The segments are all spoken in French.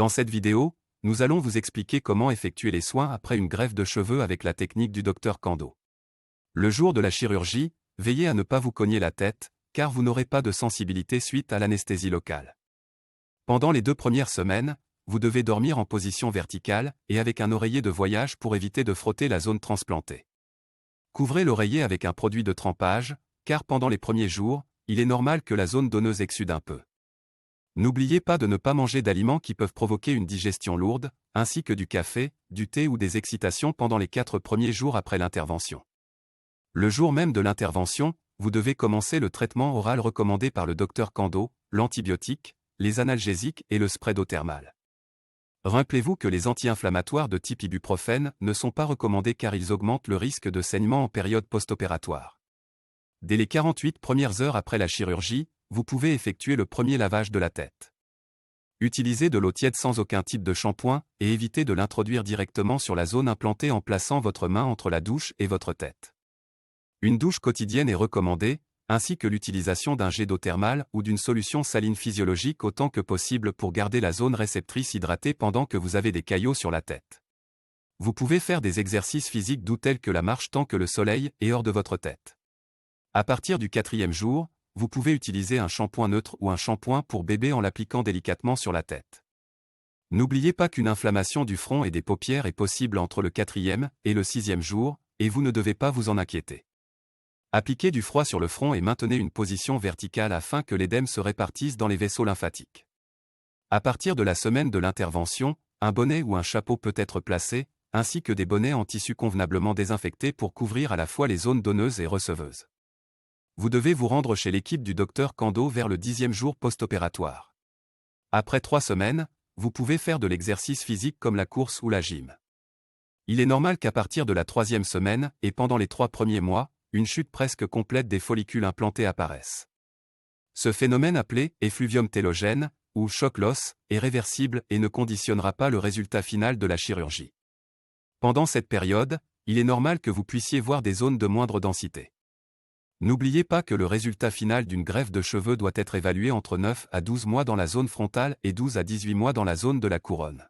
Dans cette vidéo, nous allons vous expliquer comment effectuer les soins après une greffe de cheveux avec la technique du Dr Kando. Le jour de la chirurgie, veillez à ne pas vous cogner la tête, car vous n'aurez pas de sensibilité suite à l'anesthésie locale. Pendant les 2 premières semaines, vous devez dormir en position verticale et avec un oreiller de voyage pour éviter de frotter la zone transplantée. Couvrez l'oreiller avec un produit de trempage, car pendant les premiers jours, il est normal que la zone donneuse exsude un peu. N'oubliez pas de ne pas manger d'aliments qui peuvent provoquer une digestion lourde, ainsi que du café, du thé ou des excitations pendant les 4 premiers jours après l'intervention. Le jour même de l'intervention, vous devez commencer le traitement oral recommandé par le Dr Kando, l'antibiotique, les analgésiques et le spray d'eau thermale. Rappelez-vous que les anti-inflammatoires de type ibuprofène ne sont pas recommandés car ils augmentent le risque de saignement en période post-opératoire. Dès les 48 premières heures après la chirurgie, vous pouvez effectuer le premier lavage de la tête. Utilisez de l'eau tiède sans aucun type de shampoing et évitez de l'introduire directement sur la zone implantée en plaçant votre main entre la douche et votre tête. Une douche quotidienne est recommandée, ainsi que l'utilisation d'un jet d'eau thermale ou d'une solution saline physiologique autant que possible pour garder la zone réceptrice hydratée pendant que vous avez des caillots sur la tête. Vous pouvez faire des exercices physiques doux tels que la marche tant que le soleil est hors de votre tête. À partir du 4e jour, vous pouvez utiliser un shampoing neutre ou un shampoing pour bébé en l'appliquant délicatement sur la tête. N'oubliez pas qu'une inflammation du front et des paupières est possible entre le 4e et le 6e jour, et vous ne devez pas vous en inquiéter. Appliquez du froid sur le front et maintenez une position verticale afin que l'édème se répartisse dans les vaisseaux lymphatiques. À partir de la semaine de l'intervention, un bonnet ou un chapeau peut être placé, ainsi que des bonnets en tissu convenablement désinfectés pour couvrir à la fois les zones donneuses et receveuses. Vous devez vous rendre chez l'équipe du Dr Kando vers le 10e jour post-opératoire. Après 3 semaines, vous pouvez faire de l'exercice physique comme la course ou la gym. Il est normal qu'à partir de la 3e semaine, et pendant les 3 premiers mois, une chute presque complète des follicules implantés apparaisse. Ce phénomène appelé effluvium télogène, ou choc l'os, est réversible et ne conditionnera pas le résultat final de la chirurgie. Pendant cette période, il est normal que vous puissiez voir des zones de moindre densité. N'oubliez pas que le résultat final d'une greffe de cheveux doit être évalué entre 9 à 12 mois dans la zone frontale et 12 à 18 mois dans la zone de la couronne.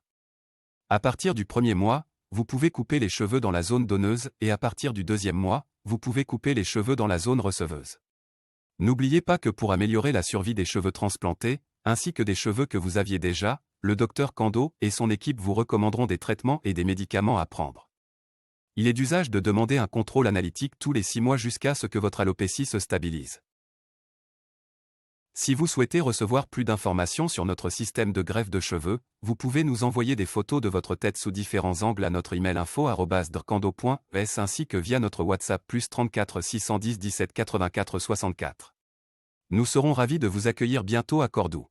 À partir du 1er mois, vous pouvez couper les cheveux dans la zone donneuse et à partir du 2e mois, vous pouvez couper les cheveux dans la zone receveuse. N'oubliez pas que pour améliorer la survie des cheveux transplantés, ainsi que des cheveux que vous aviez déjà, le Dr Kando et son équipe vous recommanderont des traitements et des médicaments à prendre. Il est d'usage de demander un contrôle analytique tous les 6 mois jusqu'à ce que votre alopécie se stabilise. Si vous souhaitez recevoir plus d'informations sur notre système de greffe de cheveux, vous pouvez nous envoyer des photos de votre tête sous différents angles à notre email info@drkando.es ainsi que via notre WhatsApp +34 610 17 84 64. Nous serons ravis de vous accueillir bientôt à Cordoue.